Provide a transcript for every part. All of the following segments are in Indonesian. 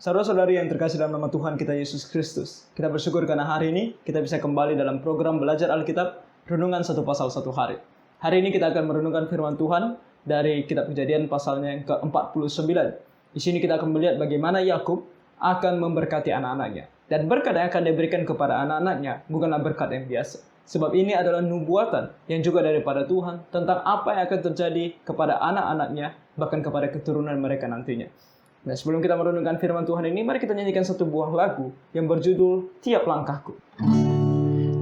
Saudara-saudari yang terkasih dalam nama Tuhan kita Yesus Kristus, kita bersyukur karena hari ini kita bisa kembali dalam program belajar Alkitab, Renungan satu pasal satu hari. Hari ini kita akan merenungkan firman Tuhan dari kitab Kejadian pasalnya yang ke-49. Di sini kita akan melihat bagaimana Yakub akan memberkati anak-anaknya. Dan berkat yang akan diberikan kepada anak-anaknya bukanlah berkat yang biasa. Sebab ini adalah nubuatan yang juga daripada Tuhan tentang apa yang akan terjadi kepada anak-anaknya, bahkan kepada keturunan mereka nantinya. Nah, sebelum kita merenungkan firman Tuhan ini, mari kita nyanyikan satu buah lagu yang berjudul Tiap Langkahku.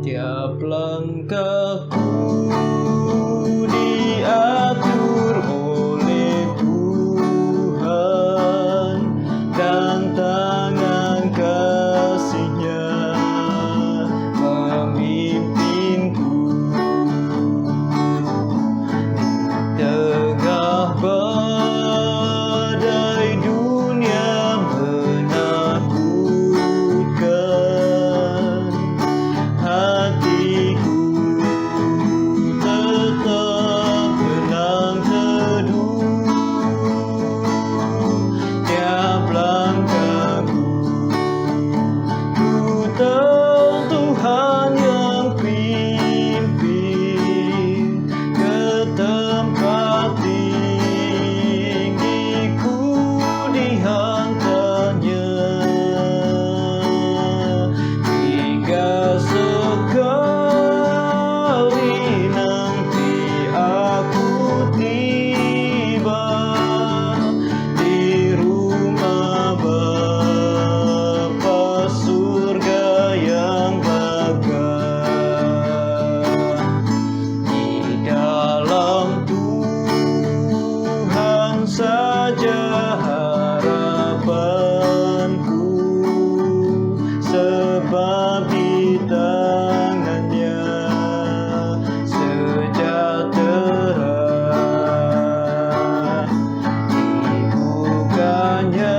Tiap langkahku diatur oleh Tuhan dan tangan kasih-Nya memimpinku tengah badai dunia menakutkan, hatiku tetap tenang teduh. Tiap langkahku ku tahu Tuhan yang pimpin ke tempat tinggiku dihantarnya, hingga sekali nanti aku tiba di rumah Bapa surga yang megah. Di dalam Tuhan saja harapanku, sebab di tangan-Nya sejahtera. Dibukanya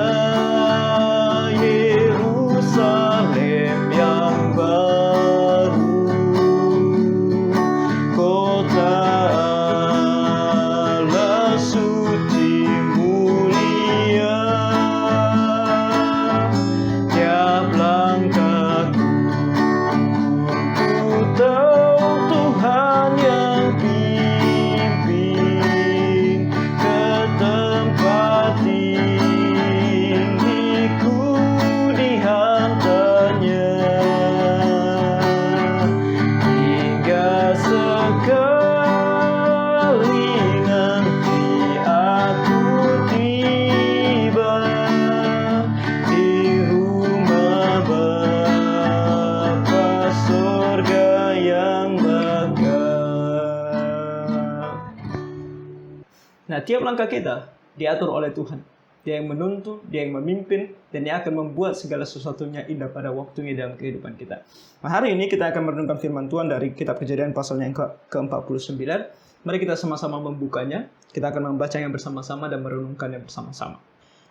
Yerusalem yang baru, kota Allah suci mulia. Tiap langkahku ku tahu Tuhan yang pimpin ke tempat tinggiku dihantarnya, hingga sekali nanti aku tiba di rumah Bapa surga yang megah. Nah, tiap langkah kita diatur oleh Tuhan. Dia yang menuntun, Dia yang memimpin, dan Dia akan membuat segala sesuatunya indah pada waktunya dalam kehidupan kita. Nah, hari ini kita akan merenungkan firman Tuhan dari kitab Kejadian pasalnya yang ke-49. Mari kita sama-sama membukanya. Kita akan membacanya bersama-sama dan merenungkannya bersama-sama.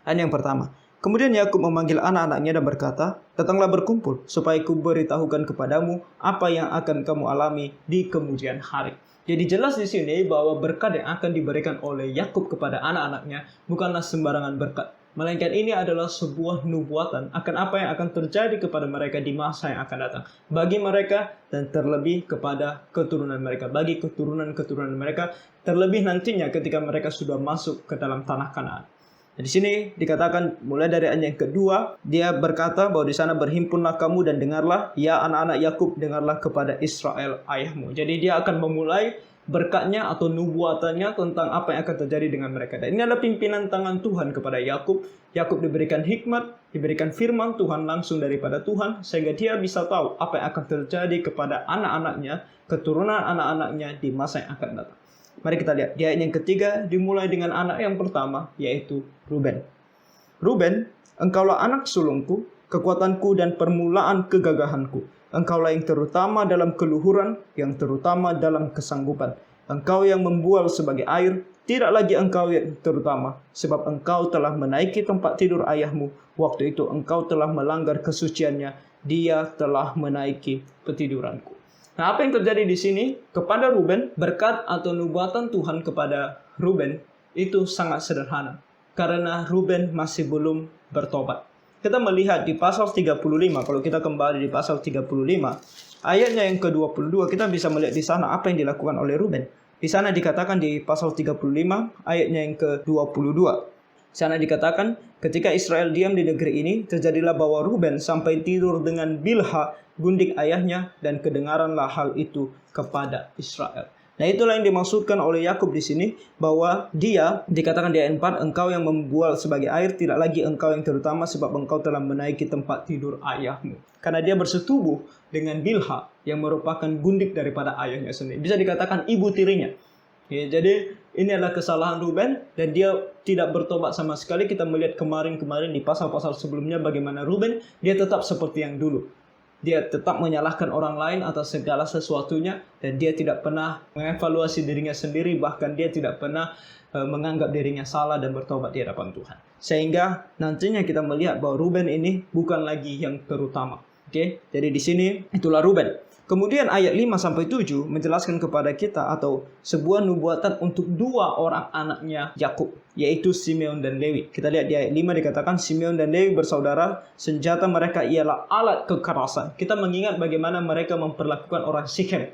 Ayat yang pertama. Kemudian Yakub memanggil anak-anaknya dan berkata, "Datanglah berkumpul, supaya kuberitahukan kepadamu apa yang akan kamu alami di kemudian hari." Jadi jelas di sini bahwa berkat yang akan diberikan oleh Yakub kepada anak-anaknya bukanlah sembarangan berkat, melainkan ini adalah sebuah nubuatan akan apa yang akan terjadi kepada mereka di masa yang akan datang, bagi mereka dan terlebih kepada keturunan mereka, bagi keturunan-keturunan mereka, terlebih nantinya ketika mereka sudah masuk ke dalam tanah Kanaan. Di sini dikatakan mulai dari ayat yang kedua, dia berkata bahwa di sana berhimpunlah kamu dan dengarlah, ya anak-anak Yakub, dengarlah kepada Israel ayahmu. Jadi dia akan memulai berkatnya atau nubuatannya tentang apa yang akan terjadi dengan mereka. Dan ini adalah pimpinan tangan Tuhan kepada Yakub. Yakub diberikan hikmat, diberikan firman Tuhan langsung daripada Tuhan, sehingga dia bisa tahu apa yang akan terjadi kepada anak-anaknya, keturunan anak-anaknya di masa yang akan datang. Mari kita lihat, di ayat yang ketiga dimulai dengan anak yang pertama, yaitu Ruben. Ruben, engkaulah anak sulungku, kekuatanku dan permulaan kegagahanku. Engkaulah yang terutama dalam keluhuran, yang terutama dalam kesanggupan. Engkau yang membual sebagai air, tidak lagi engkau yang terutama, sebab engkau telah menaiki tempat tidur ayahmu. Waktu itu engkau telah melanggar kesuciannya, dia telah menaiki petiduranku. Nah, apa yang terjadi di sini kepada Ruben, berkat atau nubuatan Tuhan kepada Ruben itu sangat sederhana, karena Ruben masih belum bertobat. Kita melihat di pasal 35, kalau kita kembali di pasal 35, ayatnya yang ke-22, kita bisa melihat di sana apa yang dilakukan oleh Ruben. Di sana dikatakan di pasal 35, ayatnya yang ke-22. Di sana dikatakan, ketika Israel diam di negeri ini, terjadilah bahwa Ruben sampai tidur dengan Bilha, gundik ayahnya, dan kedengaranlah hal itu kepada Israel. Nah, itulah yang dimaksudkan oleh Yakub di sini, bahwa dia dikatakan di ayat 4, engkau yang membual sebagai air, tidak lagi engkau yang terutama, sebab engkau telah menaiki tempat tidur ayahmu. Karena dia bersetubuh dengan Bilha yang merupakan gundik daripada ayahnya sendiri. Bisa dikatakan ibu tirinya. Ya, jadi ini adalah kesalahan Ruben dan dia tidak bertobat sama sekali. Kita melihat kemarin di pasal-pasal sebelumnya bagaimana Ruben dia tetap seperti yang dulu. Dia tetap menyalahkan orang lain atas segala sesuatunya dan dia tidak pernah mengevaluasi dirinya sendiri, bahkan dia tidak pernah menganggap dirinya salah dan bertobat di hadapan Tuhan. Sehingga nantinya kita melihat bahwa Ruben ini bukan lagi yang terutama. Oke, jadi di sini itulah Ruben. Kemudian ayat 5-7 menjelaskan kepada kita atau sebuah nubuatan untuk dua orang anaknya Yakub, yaitu Simeon dan Lewi. Kita lihat di ayat 5 dikatakan Simeon dan Lewi bersaudara, senjata mereka ialah alat kekerasan. Kita mengingat bagaimana mereka memperlakukan orang Sikem.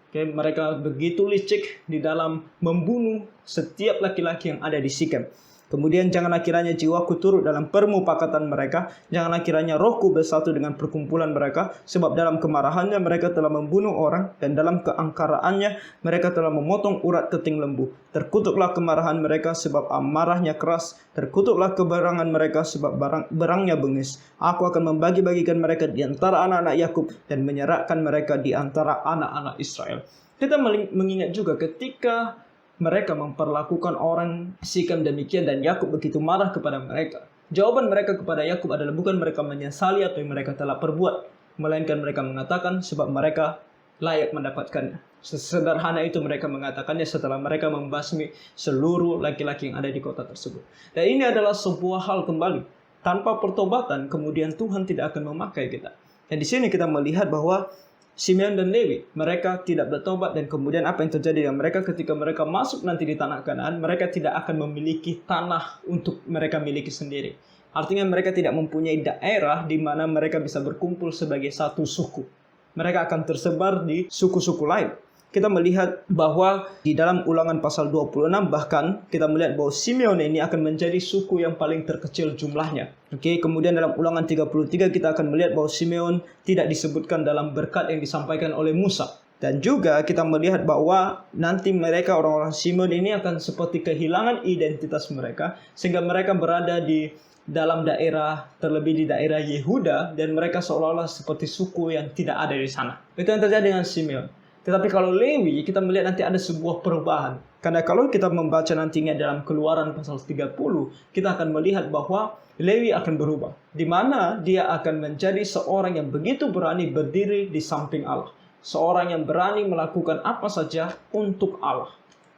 Oke, mereka begitu licik di dalam membunuh setiap laki-laki yang ada di Sikem. Kemudian janganlah kiranya jiwaku turut dalam permupakatan mereka, janganlah kiranya rohku bersatu dengan perkumpulan mereka, sebab dalam kemarahannya mereka telah membunuh orang, dan dalam keangkaraannya mereka telah memotong urat keting lembu. Terkutuklah kemarahan mereka sebab amarahnya keras, terkutuklah keberangan mereka sebab berangnya bengis. Aku akan membagi-bagikan mereka di antara anak-anak Yakub dan menyerahkan mereka di antara anak-anak Israel. Kita mengingat juga ketika mereka memperlakukan orang Sikem demikian dan Yakub begitu marah kepada mereka. Jawaban mereka kepada Yakub adalah bukan mereka menyesali apa yang mereka telah perbuat, melainkan mereka mengatakan sebab mereka layak mendapatkannya. Sesederhana itu mereka mengatakannya setelah mereka membasmi seluruh laki-laki yang ada di kota tersebut. Dan ini adalah sebuah hal kembali. Tanpa pertobatan kemudian Tuhan tidak akan memakai kita. Dan di sini kita melihat bahwa Simeon dan Lewi, mereka tidak bertobat dan kemudian apa yang terjadi dengan mereka ketika mereka masuk nanti di tanah Kanaan, mereka tidak akan memiliki tanah untuk mereka miliki sendiri. Artinya mereka tidak mempunyai daerah di mana mereka bisa berkumpul sebagai satu suku. Mereka akan tersebar di suku-suku lain. Kita melihat bahwa di dalam Ulangan pasal 26 bahkan kita melihat bahwa Simeon ini akan menjadi suku yang paling terkecil jumlahnya. Oke, kemudian dalam Ulangan 33 kita akan melihat bahwa Simeon tidak disebutkan dalam berkat yang disampaikan oleh Musa. Dan juga kita melihat bahwa nanti mereka orang-orang Simeon ini akan seperti kehilangan identitas mereka sehingga mereka berada di dalam daerah, terlebih di daerah Yehuda, dan mereka seolah-olah seperti suku yang tidak ada di sana. Itu yang terjadi dengan Simeon. Tetapi kalau Lewi, kita melihat nanti ada sebuah perubahan. Karena kalau kita membaca nantinya dalam Keluaran pasal 30, kita akan melihat bahwa Lewi akan berubah. Di mana dia akan menjadi seorang yang begitu berani berdiri di samping Allah. Seorang yang berani melakukan apa saja untuk Allah.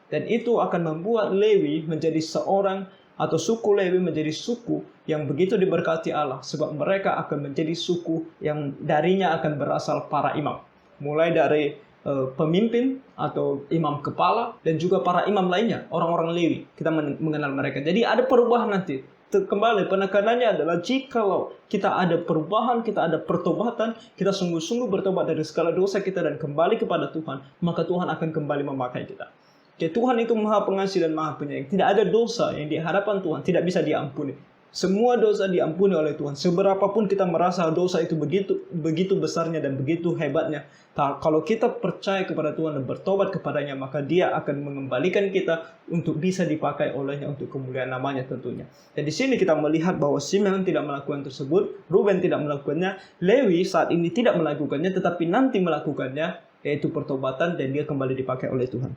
Dan itu akan membuat Lewi menjadi seorang atau suku Lewi menjadi suku yang begitu diberkati Allah. Sebab mereka akan menjadi suku yang darinya akan berasal para imam. Mulai dari pemimpin atau imam kepala dan juga para imam lainnya, orang-orang Lewi. Kita mengenal mereka. Jadi ada perubahan nanti. Kembali penekanannya adalah jikalau kita ada perubahan, kita ada pertobatan, kita sungguh-sungguh bertobat dari segala dosa kita dan kembali kepada Tuhan, maka Tuhan akan kembali memakai kita. Jadi Tuhan itu Maha Pengasih dan Maha Penyayang. Tidak ada dosa yang di hadapan Tuhan tidak bisa diampuni. Semua dosa diampuni oleh Tuhan. Seberapapun kita merasa dosa itu begitu besarnya dan begitu hebatnya, kalau kita percaya kepada Tuhan dan bertobat kepadanya, maka Dia akan mengembalikan kita untuk bisa dipakai olehnya untuk kemuliaan namanya tentunya. Dan di sini kita melihat bahwa Simeon tidak melakukan tersebut, Ruben tidak melakukannya, Lewi saat ini tidak melakukannya, tetapi nanti melakukannya, yaitu pertobatan, dan dia kembali dipakai oleh Tuhan.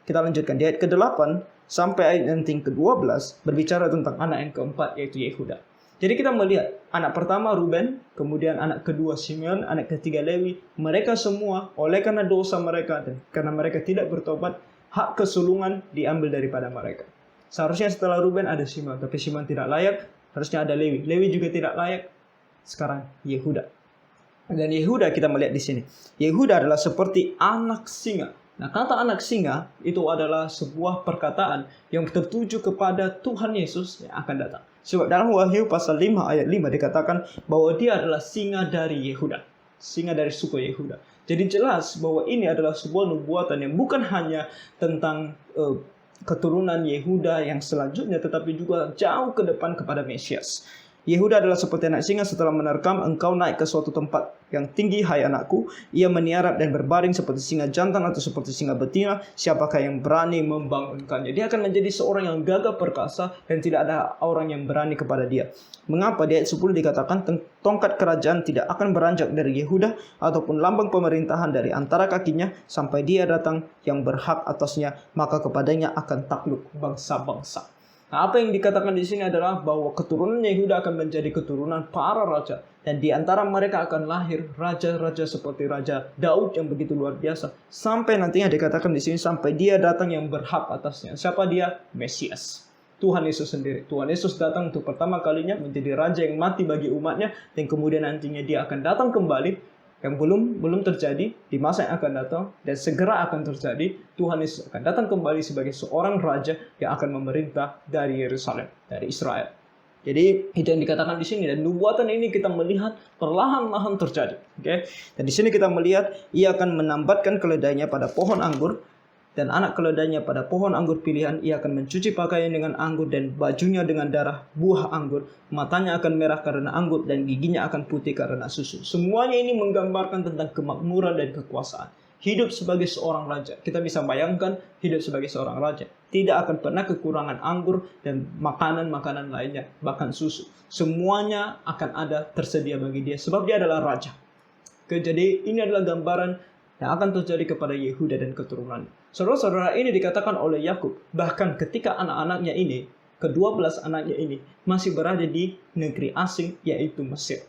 Kita lanjutkan di ayat ke-8 sampai ayat yang ke-12 berbicara tentang anak yang keempat, yaitu Yehuda. Jadi kita melihat anak pertama Ruben, kemudian anak kedua Simeon, anak ketiga Lewi. Mereka semua oleh karena dosa mereka dan karena mereka tidak bertobat, hak kesulungan diambil daripada mereka. Seharusnya setelah Ruben ada Simeon, tapi Simeon tidak layak. Harusnya ada Lewi. Lewi juga tidak layak. Sekarang Yehuda. Dan Yehuda kita melihat di sini. Yehuda adalah seperti anak singa. Nah, kata anak singa itu adalah sebuah perkataan yang tertuju kepada Tuhan Yesus yang akan datang. Sebab dalam Wahyu pasal 5 ayat 5 dikatakan bahwa dia adalah singa dari Yehuda. Singa dari suku Yehuda. Jadi jelas bahwa ini adalah sebuah nubuatan yang bukan hanya tentang keturunan Yehuda yang selanjutnya, tetapi juga jauh ke depan kepada Mesias. Yehuda adalah seperti anak singa setelah menerkam, engkau naik ke suatu tempat yang tinggi, hai anakku. Ia meniarap dan berbaring seperti singa jantan atau seperti singa betina. Siapakah yang berani membangunkannya? Dia akan menjadi seorang yang gagah perkasa dan tidak ada orang yang berani kepada dia. Mengapa? Di ayat 10 dikatakan, tongkat kerajaan tidak akan beranjak dari Yehuda ataupun lambang pemerintahan dari antara kakinya sampai dia datang yang berhak atasnya, maka kepadanya akan takluk bangsa-bangsa. Nah, apa yang dikatakan di sini adalah bahwa keturunan Yehuda akan menjadi keturunan para raja, dan di antara mereka akan lahir raja-raja seperti Raja Daud yang begitu luar biasa, sampai nantinya dikatakan di sini sampai dia datang yang berhak atasnya. Siapa dia? Mesias, Tuhan Yesus sendiri. Tuhan Yesus datang untuk pertama kalinya menjadi raja yang mati bagi umatnya, dan kemudian nantinya dia akan datang kembali yang belum terjadi di masa yang akan datang, dan segera akan terjadi. Tuhan Yesus akan datang kembali sebagai seorang raja yang akan memerintah dari Yerusalem, dari Israel. Jadi itu yang dikatakan di sini, dan nubuatan ini kita melihat perlahan-lahan terjadi. Okay? Dan di sini kita melihat ia akan menambatkan keledainya pada pohon anggur, dan anak keledainya pada pohon anggur pilihan. Ia akan mencuci pakaian dengan anggur dan bajunya dengan darah buah anggur. Matanya akan merah karena anggur dan giginya akan putih karena susu. Semuanya ini menggambarkan tentang kemakmuran dan kekuasaan. Hidup sebagai seorang raja. Kita bisa bayangkan hidup sebagai seorang raja. Tidak akan pernah kekurangan anggur dan makanan-makanan lainnya, bahkan susu. Semuanya akan ada tersedia bagi dia sebab dia adalah raja. Jadi ini adalah gambaran yang akan terjadi kepada Yehuda dan keturunannya. Saudara-saudara, ini dikatakan oleh Yakub, bahkan ketika anak-anaknya ini, ke-12 anaknya ini, masih berada di negeri asing, yaitu Mesir.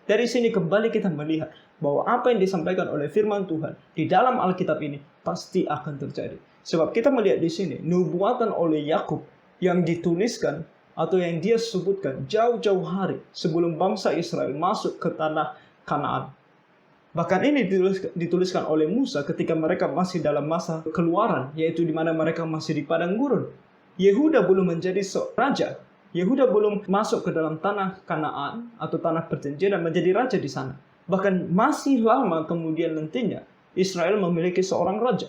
Dari sini kembali kita melihat bahwa apa yang disampaikan oleh firman Tuhan di dalam Alkitab ini pasti akan terjadi. Sebab kita melihat di sini, nubuatan oleh Yakub yang dituliskan atau yang dia sebutkan jauh-jauh hari sebelum bangsa Israel masuk ke tanah Kanaan. Bahkan ini dituliskan oleh Musa ketika mereka masih dalam masa keluaran, yaitu di mana mereka masih di padang gurun. Yehuda belum menjadi raja. Yehuda belum masuk ke dalam tanah Kanaan atau tanah perjanjian dan menjadi raja di sana. Bahkan masih lama kemudian nantinya Israel memiliki seorang raja.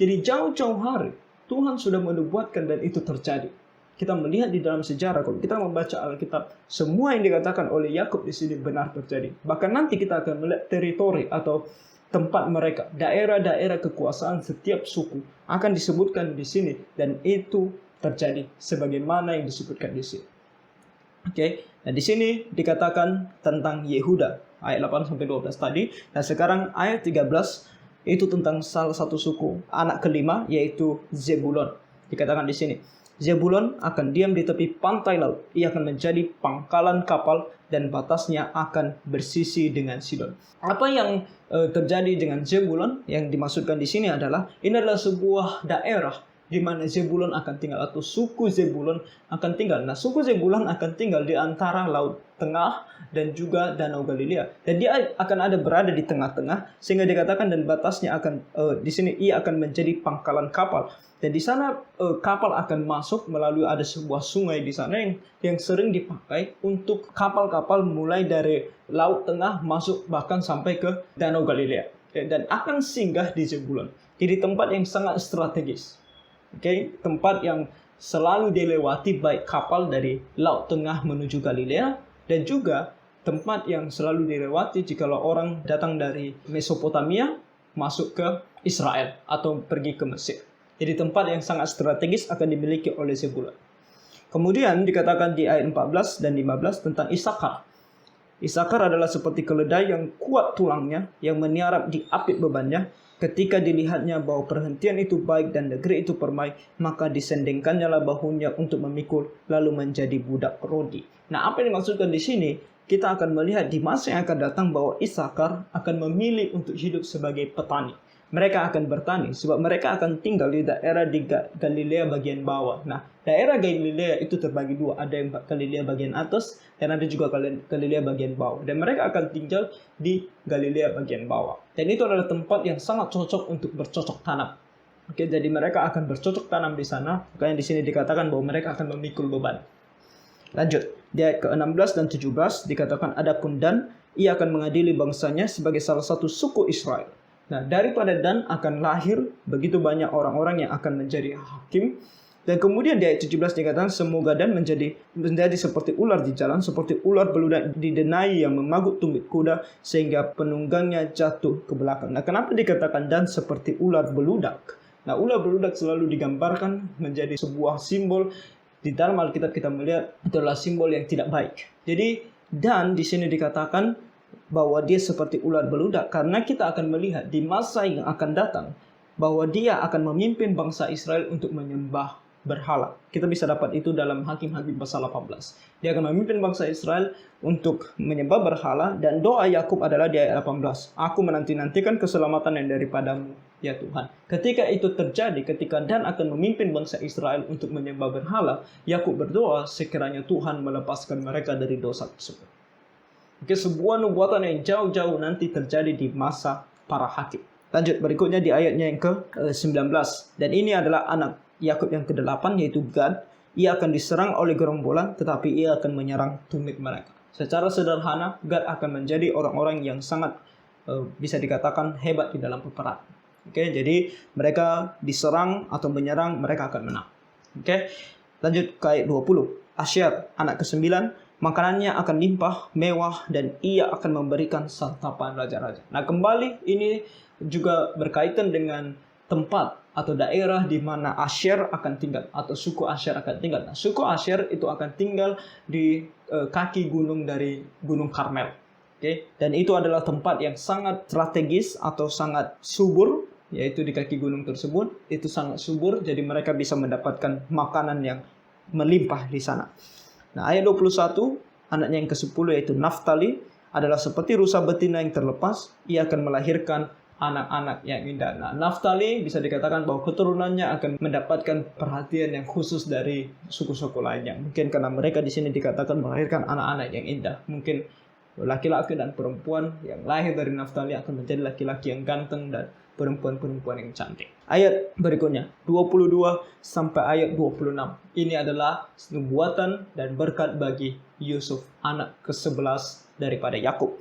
Jadi jauh-jauh hari Tuhan sudah menubuatkan dan itu terjadi. Kita melihat di dalam sejarah, kalau kita membaca Alkitab, semua yang dikatakan oleh Yakub di sini benar terjadi. Bahkan nanti kita akan melihat teritori atau tempat mereka, daerah-daerah kekuasaan setiap suku akan disebutkan di sini, dan itu terjadi sebagaimana yang disebutkan di sini. Oke, nah di sini dikatakan tentang Yehuda ayat 8 sampai 12 tadi, dan sekarang ayat 13 itu tentang salah satu suku anak kelima, yaitu Zebulon. Dikatakan di sini, Zebulon akan diam di tepi pantai laut. Ia akan menjadi pangkalan kapal dan batasnya akan bersisi dengan Sidon. Apa yang terjadi dengan Zebulon yang dimaksudkan di sini adalah ini adalah sebuah daerah di mana Zebulon akan tinggal atau suku Zebulon akan tinggal. Nah, suku Zebulon akan tinggal di antara Laut Tengah dan juga Danau Galilea. Dan dia akan ada berada di tengah-tengah sehingga dikatakan dan batasnya akan di sini ia akan menjadi pangkalan kapal. Dan di sana kapal akan masuk melalui ada sebuah sungai di sana yang sering dipakai untuk kapal-kapal mulai dari Laut Tengah masuk bahkan sampai ke Danau Galilea. Dan akan singgah di Zebulon. Jadi tempat yang sangat strategis. Tempat yang selalu dilewati baik kapal dari Laut Tengah menuju Galilea, dan juga tempat yang selalu dilewati jikalau orang datang dari Mesopotamia masuk ke Israel atau pergi ke Mesir. Jadi tempat yang sangat strategis akan dimiliki oleh Zebulon. Kemudian dikatakan di ayat 14 dan 15 tentang Isakar. Isakar adalah seperti keledai yang kuat tulangnya, yang meniarap di apit bebannya. Ketika dilihatnya bahwa perhentian itu baik dan negeri itu permai, maka disendengkannya lah bahunya untuk memikul, lalu menjadi budak rodi. Nah, apa yang dimaksudkan di sini? Kita akan melihat di masa yang akan datang bahwa Isakar akan memilih untuk hidup sebagai petani. Mereka akan bertani sebab mereka akan tinggal di daerah di Galilea bagian bawah. Nah, daerah Galilea itu terbagi dua. Ada yang Galilea bagian atas dan ada juga Galilea bagian bawah. Dan mereka akan tinggal di Galilea bagian bawah. Dan itu adalah tempat yang sangat cocok untuk bercocok tanam. Oke, jadi mereka akan bercocok tanam di sana. Makanya di sini dikatakan bahwa mereka akan memikul beban. Lanjut, di ayat ke-16 dan 17 dikatakan, adapun Dan, ia akan mengadili bangsanya sebagai salah satu suku Israel. Nah, daripada Dan akan lahir begitu banyak orang-orang yang akan menjadi hakim. Dan kemudian di ayat 17 dikatakan, semoga Dan menjadi seperti ular di jalan, seperti ular beludak di denai yang memagut tumit kuda, sehingga penunggangnya jatuh ke belakang. Nah, kenapa dikatakan Dan seperti ular beludak? Nah, ular beludak selalu digambarkan menjadi sebuah simbol. Di dalam Alkitab kita melihat itu adalah simbol yang tidak baik. Jadi, Dan di sini dikatakan bahwa dia seperti ular beludak, karena kita akan melihat di masa yang akan datang bahwa dia akan memimpin bangsa Israel untuk menyembah berhala. Kita bisa dapat itu dalam Hakim-Hakim pasal 18. Dia akan memimpin bangsa Israel untuk menyembah berhala, dan doa Yakub adalah di ayat 18. Aku menanti-nantikan keselamatan yang daripadamu, ya Tuhan. Ketika itu terjadi, ketika Dan akan memimpin bangsa Israel untuk menyembah berhala, Yakub berdoa sekiranya Tuhan melepaskan mereka dari dosa tersebut. Oke, sebuah nubuatan yang jauh-jauh nanti terjadi di masa para hakim. Lanjut berikutnya di ayatnya yang ke-19. Dan ini adalah anak Yakub yang ke-8, yaitu Gad. Ia akan diserang oleh gerombolan, tetapi ia akan menyerang tumit mereka. Secara sederhana, Gad akan menjadi orang-orang yang sangat bisa dikatakan hebat di dalam peperangan. Oke, jadi mereka diserang atau menyerang, mereka akan menang. Oke, lanjut ke ayat 20. Asyar, anak ke-9, makanannya akan limpah, mewah, dan ia akan memberikan santapan raja-raja. Nah, kembali ini juga berkaitan dengan tempat atau daerah di mana Asher akan tinggal, atau suku Asher akan tinggal. Nah, suku Asher itu akan tinggal di kaki gunung dari Gunung Karmel. Oke, dan itu adalah tempat yang sangat strategis atau sangat subur, yaitu di kaki gunung tersebut. Itu sangat subur, jadi mereka bisa mendapatkan makanan yang melimpah di sana. Nah, ayat 21, anaknya yang ke-10 yaitu Naftali adalah seperti rusa betina yang terlepas. Ia akan melahirkan anak-anak yang indah. Nah, Naftali bisa dikatakan bahwa keturunannya akan mendapatkan perhatian yang khusus dari suku-suku lainnya. Mungkin karena mereka di sini dikatakan melahirkan anak-anak yang indah. Mungkin laki-laki dan perempuan yang lahir dari Naftali akan menjadi laki-laki yang ganteng dan perempuan-perempuan yang cantik. Ayat berikutnya 22 sampai ayat 26. Ini adalah nubuatan dan berkat bagi Yusuf, anak ke-11 daripada Yakub.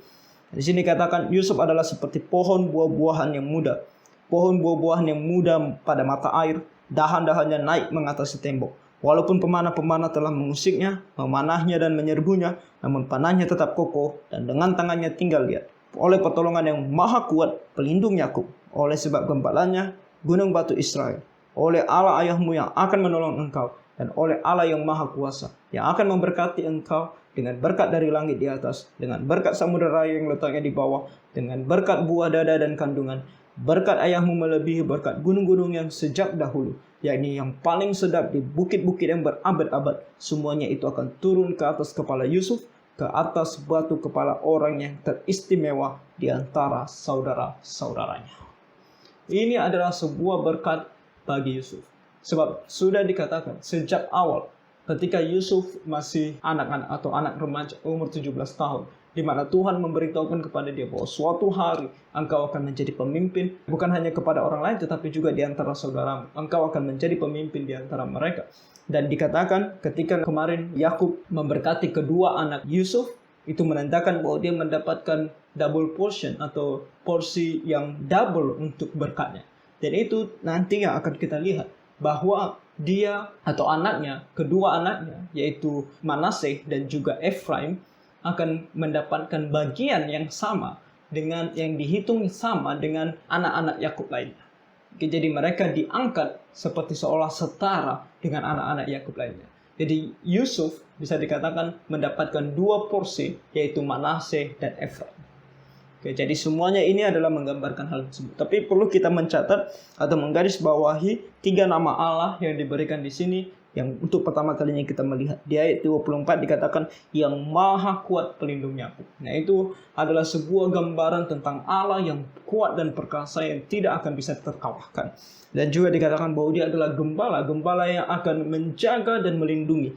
Di sini katakan Yusuf adalah seperti pohon buah-buahan yang muda. Pohon buah-buahan yang muda pada mata air, dahan-dahannya naik mengatasi tembok. Walaupun pemanah-pemanah telah mengusiknya, memanahnya dan menyerbunya, namun panahnya tetap kokoh dan dengan tangannya tinggal lihat. Oleh pertolongan yang maha kuat, pelindung Yakub, oleh sebab gembalanya, gunung batu Israel, oleh Allah ayahmu yang akan menolong engkau, dan oleh Allah yang maha kuasa, yang akan memberkati engkau dengan berkat dari langit di atas, dengan berkat samudera raya yang letaknya di bawah, dengan berkat buah dada dan kandungan, berkat ayahmu melebihi berkat gunung-gunung yang sejak dahulu, yakni yang paling sedap di bukit-bukit yang berabad-abad. Semuanya itu akan turun ke atas kepala Yusuf, ke atas batu kepala orang yang teristimewa di antara saudara-saudaranya. Ini adalah sebuah berkat bagi Yusuf. Sebab sudah dikatakan sejak awal ketika Yusuf masih anak-anak atau anak remaja umur 17 tahun, di mana Tuhan memberitahukan kepada dia bahwa suatu hari engkau akan menjadi pemimpin, bukan hanya kepada orang lain tetapi juga di antara saudaramu. Engkau akan menjadi pemimpin di antara mereka. Dan dikatakan ketika kemarin Yakub memberkati kedua anak Yusuf, itu menandakan bahwa dia mendapatkan double portion atau porsi yang double untuk berkatnya. Dan itu nantinya akan kita lihat bahwa dia atau anaknya, kedua anaknya yaitu Manaseh dan juga Efraim akan mendapatkan bagian yang sama dengan yang dihitung sama dengan anak-anak Yakub lainnya. Jadi mereka diangkat seperti seolah setara dengan anak-anak Yakub lainnya. Jadi Yusuf bisa dikatakan mendapatkan dua porsi, yaitu Manaseh dan Efraim. Jadi semuanya ini adalah menggambarkan hal tersebut. Tapi perlu kita mencatat atau menggarisbawahi 3 nama Allah yang diberikan di sini yang untuk pertama kalinya kita melihat. Di ayat 24 dikatakan yang maha kuat pelindungnya. Nah, itu adalah sebuah gambaran tentang Allah yang kuat dan perkasa yang tidak akan bisa terkalahkan. Dan juga dikatakan bahwa dia adalah gembala yang akan menjaga dan melindungi.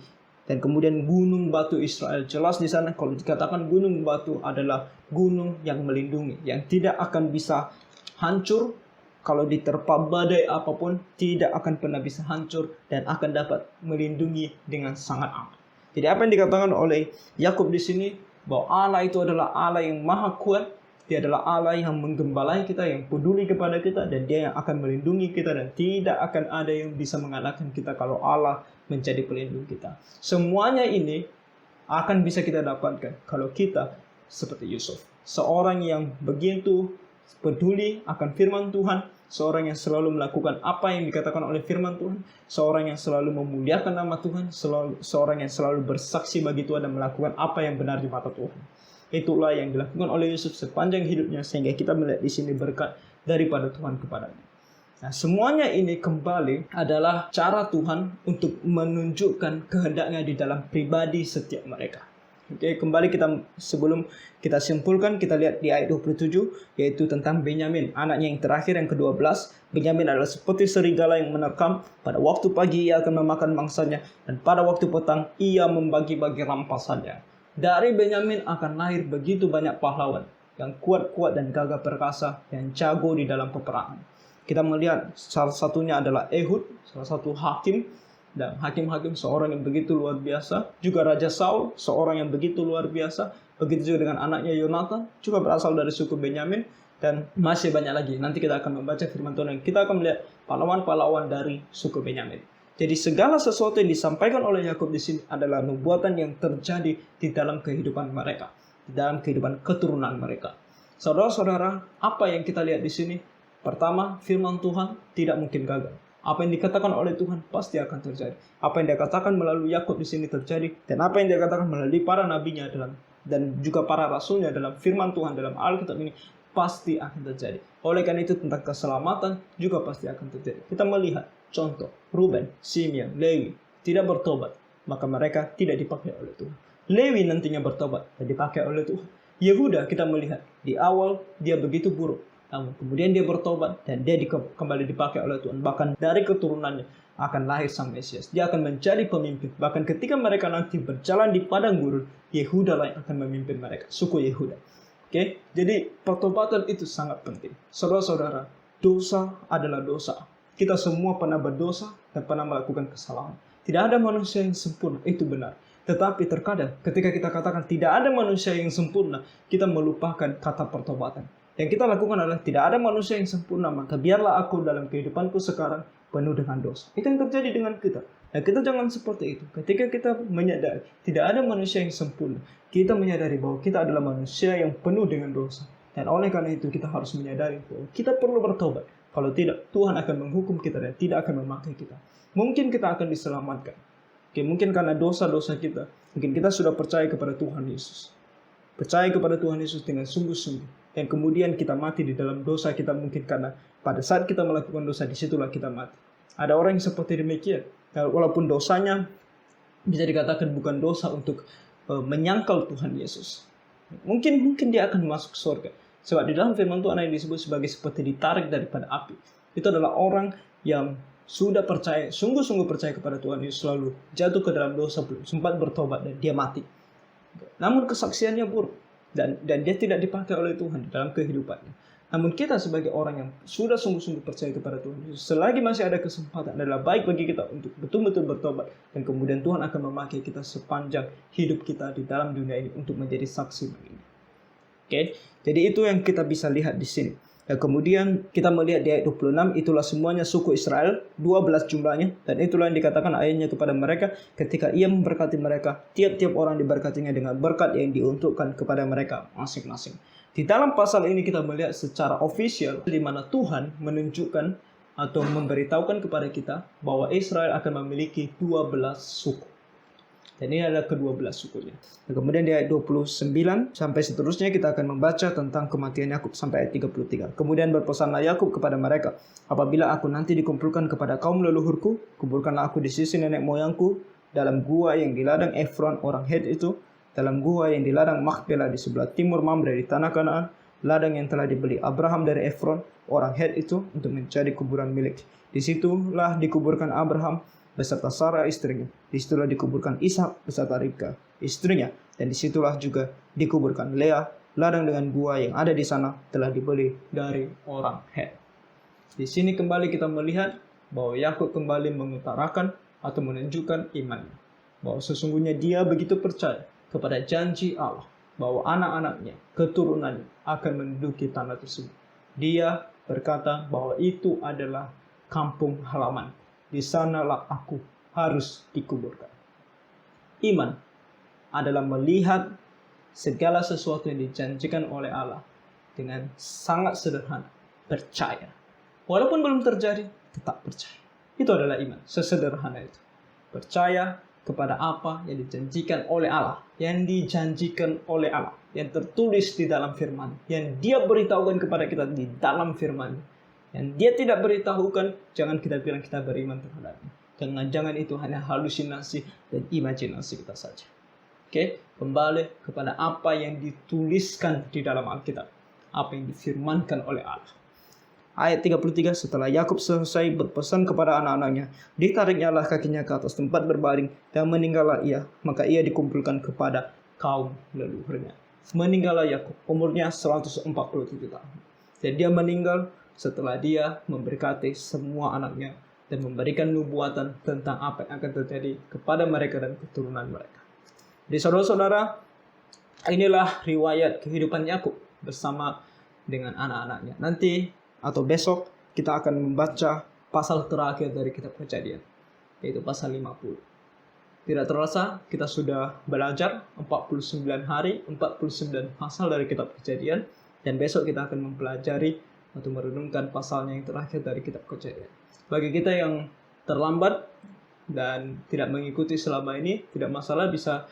Dan kemudian gunung batu Israel, jelas di sana kalau dikatakan gunung batu adalah gunung yang melindungi, yang tidak akan bisa hancur. Kalau diterpa badai apapun, tidak akan pernah bisa hancur dan akan dapat melindungi dengan sangat aman. Jadi apa yang dikatakan oleh Yakub di sini, bahwa Allah itu adalah Allah yang maha kuat, dia adalah Allah yang menggembalai kita, yang peduli kepada kita, dan dia yang akan melindungi kita, dan tidak akan ada yang bisa mengalahkan kita kalau Allah menjadi pelindung kita. Semuanya ini akan bisa kita dapatkan kalau kita seperti Yusuf, seorang yang begitu peduli akan firman Tuhan, seorang yang selalu melakukan apa yang dikatakan oleh firman Tuhan, seorang yang selalu memuliakan nama Tuhan, seorang yang selalu bersaksi bagi Tuhan dan melakukan apa yang benar di mata Tuhan. Itulah yang dilakukan oleh Yusuf sepanjang hidupnya, sehingga kita melihat di sini berkat daripada Tuhan kepadanya. Nah, semuanya ini kembali adalah cara Tuhan untuk menunjukkan kehendaknya di dalam pribadi setiap mereka. Oke, kembali sebelum kita simpulkan, kita lihat di ayat 27, yaitu tentang Benyamin, anaknya yang terakhir, yang ke-12. Benyamin adalah seperti serigala yang menerkam. Pada waktu pagi ia akan memakan mangsanya, dan pada waktu petang ia membagi-bagi rampasannya. Dari Benyamin akan lahir begitu banyak pahlawan yang kuat-kuat dan gagah perkasa, yang jago di dalam peperangan. Kita melihat salah satunya adalah Ehud, salah satu hakim, dan hakim-hakim seorang yang begitu luar biasa. Juga Raja Saul, seorang yang begitu luar biasa. Begitu juga dengan anaknya Yonatan, juga berasal dari suku Benyamin. Dan masih banyak lagi. Nanti kita akan membaca firman Tuhan, kita akan melihat pahlawan-pahlawan dari suku Benyamin. Jadi segala sesuatu yang disampaikan oleh Yakub di sini adalah nubuatan yang terjadi di dalam kehidupan mereka, di dalam kehidupan keturunan mereka. Saudara-saudara, apa yang kita lihat di sini? Pertama, firman Tuhan tidak mungkin gagal. Apa yang dikatakan oleh Tuhan pasti akan terjadi. Apa yang dia katakan melalui Yakub di sini terjadi, dan apa yang dia katakan melalui para nabinya dan juga para rasulnya dalam firman Tuhan dalam Alkitab ini pasti akan terjadi. Oleh karena itu tentang keselamatan juga pasti akan terjadi. Kita melihat contoh Ruben, Simeon, Lewi tidak bertobat, maka mereka tidak dipakai oleh Tuhan. Lewi nantinya bertobat dan dipakai oleh Tuhan. Yehuda kita melihat di awal dia begitu buruk, namun kemudian dia bertobat dan dia kembali dipakai oleh Tuhan. Bahkan dari keturunannya akan lahir sang Mesias. Dia akan menjadi pemimpin. Bahkan ketika mereka nanti berjalan di padang gurun, Yehuda lah yang akan memimpin mereka, suku Yehuda. Oke, jadi pertobatan itu sangat penting. Saudara-saudara, dosa adalah dosa. Kita semua pernah berdosa dan pernah melakukan kesalahan. Tidak ada manusia yang sempurna, itu benar. Tetapi terkadang ketika kita katakan tidak ada manusia yang sempurna, kita melupakan kata pertobatan. Yang kita lakukan adalah tidak ada manusia yang sempurna, maka biarlah aku dalam kehidupanku sekarang penuh dengan dosa. Itu yang terjadi dengan kita. Dan kita jangan seperti itu. Ketika kita menyadari tidak ada manusia yang sempurna, kita menyadari bahwa kita adalah manusia yang penuh dengan dosa. Dan oleh karena itu kita harus menyadari bahwa kita perlu bertobat. Kalau tidak, Tuhan akan menghukum kita dan tidak akan memakai kita. Mungkin kita akan diselamatkan. Oke, mungkin karena dosa-dosa kita, mungkin kita sudah percaya kepada Tuhan Yesus. Percaya kepada Tuhan Yesus dengan sungguh-sungguh. Dan kemudian kita mati di dalam dosa kita, mungkin karena pada saat kita melakukan dosa, disitulah kita mati. Ada orang yang seperti demikian. Walaupun dosanya bisa dikatakan bukan dosa untuk menyangkal Tuhan Yesus. Mungkin dia akan masuk surga. Sebab di dalam firman Tuhan yang disebut sebagai seperti ditarik daripada api. Itu adalah orang yang sudah percaya, sungguh-sungguh percaya kepada Tuhan Yesus, selalu jatuh ke dalam dosa, sempat bertobat dan dia mati. Namun kesaksiannya buruk. Dan dia tidak dipakai oleh Tuhan dalam kehidupannya. Namun kita sebagai orang yang sudah sungguh-sungguh percaya kepada Tuhan Yesus, selagi masih ada kesempatan, adalah baik bagi kita untuk betul-betul bertobat. Dan kemudian Tuhan akan memakai kita sepanjang hidup kita di dalam dunia ini untuk menjadi saksi baginya. Oke, jadi itu yang kita bisa lihat di sini. Dan kemudian kita melihat di ayat 26, itulah semuanya suku Israel, 12 jumlahnya. Dan itulah yang dikatakan ayatnya kepada mereka, ketika ia memberkati mereka, tiap-tiap orang diberkatinya dengan berkat yang diuntukkan kepada mereka masing-masing. Di dalam pasal ini kita melihat secara ofisial, di mana Tuhan menunjukkan atau memberitahukan kepada kita bahwa Israel akan memiliki 12 suku. Dan ini adalah ke-12 sukunya. Dan kemudian di ayat 29 sampai seterusnya kita akan membaca tentang kematian Yakub sampai ayat 33. Kemudian berpesanlah Yakub kepada mereka, apabila aku nanti dikumpulkan kepada kaum leluhurku, kumpulkanlah aku di sisi nenek moyangku, dalam gua yang di ladang Efron orang Het itu, dalam gua yang di ladang Makpela di sebelah timur Mamre di tanah Kanaan, ladang yang telah dibeli Abraham dari Efron orang Het itu untuk menjadi kuburan milik. Disitulah dikuburkan Abraham beserta Sarah istrinya. Disitulah dikuburkan Ishak beserta Ribka istrinya. Dan disitulah juga dikuburkan Lea. Ladang dengan gua yang ada di sana telah dibeli dari orang Het. Di sini kembali kita melihat bahwa Yakub kembali mengutarakan atau menunjukkan imannya, bahwa sesungguhnya dia begitu percaya kepada janji Allah bahwa anak-anaknya, keturunannya akan menduduki tanah tersebut. Dia berkata bahwa itu adalah kampung halaman. Di sanalah aku harus dikuburkan. Iman adalah melihat segala sesuatu yang dijanjikan oleh Allah dengan sangat sederhana, percaya. Walaupun belum terjadi, tetap percaya. Itu adalah iman, sesederhana itu. Percaya kepada apa yang dijanjikan oleh Allah, yang dijanjikan oleh Allah, yang tertulis di dalam firman, yang dia beritahukan kepada kita di dalam firman. Yang dia tidak beritahukan, jangan kita bilang kita beriman terhadapnya. Jangan itu hanya halusinasi dan imajinasi kita saja. Oke, kembali kepada apa yang dituliskan di dalam Alkitab, apa yang difirmankan oleh Allah. Ayat 33, setelah Yakub selesai berpesan kepada anak-anaknya, ditariknyalah kakinya ke atas tempat berbaring dan meninggallah ia. Maka ia dikumpulkan kepada kaum leluhurnya. Meninggallah Yakub, umurnya 147 tahun. Dan dia meninggal setelah dia memberkati semua anaknya dan memberikan nubuatan tentang apa yang akan terjadi kepada mereka dan keturunan mereka. Jadi saudara-saudara, inilah riwayat kehidupan Yakub bersama dengan anak-anaknya. Nanti atau besok kita akan membaca pasal terakhir dari kitab Kejadian, yaitu pasal 50. Tidak terasa kita sudah belajar 49 hari, 49 pasal dari kitab Kejadian, dan besok kita akan mempelajari atau merenungkan pasalnya yang terakhir dari kitab Kejadian. Bagi kita yang terlambat dan tidak mengikuti selama ini, tidak masalah, bisa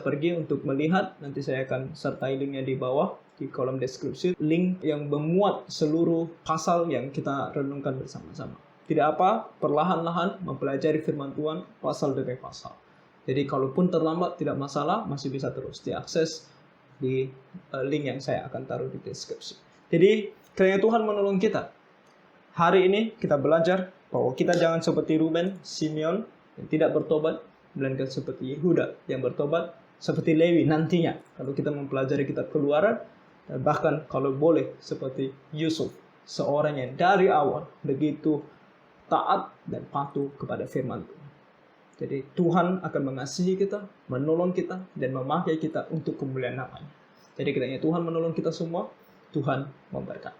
pergi untuk melihat. Nanti saya akan sertai linknya di bawah di kolom deskripsi, link yang memuat seluruh pasal yang kita renungkan bersama-sama. Tidak apa, perlahan-lahan mempelajari firman Tuhan pasal demi pasal. Jadi kalaupun terlambat tidak masalah, masih bisa terus diakses di link yang saya akan taruh di deskripsi. Jadi kiranya Tuhan menolong kita. Hari ini kita belajar bahwa kita jangan seperti Ruben, Simeon yang tidak bertobat, melainkan seperti Yehuda yang bertobat, seperti Lewi nantinya kalau kita mempelajari kitab Keluaran, dan bahkan kalau boleh seperti Yusuf, seorang yang dari awal begitu taat dan patuh kepada firman Tuhan. Jadi Tuhan akan mengasihi kita, menolong kita, dan memakai kita untuk kemuliaan namanya. Jadi kiranya Tuhan menolong kita semua. Tuhan memberkati.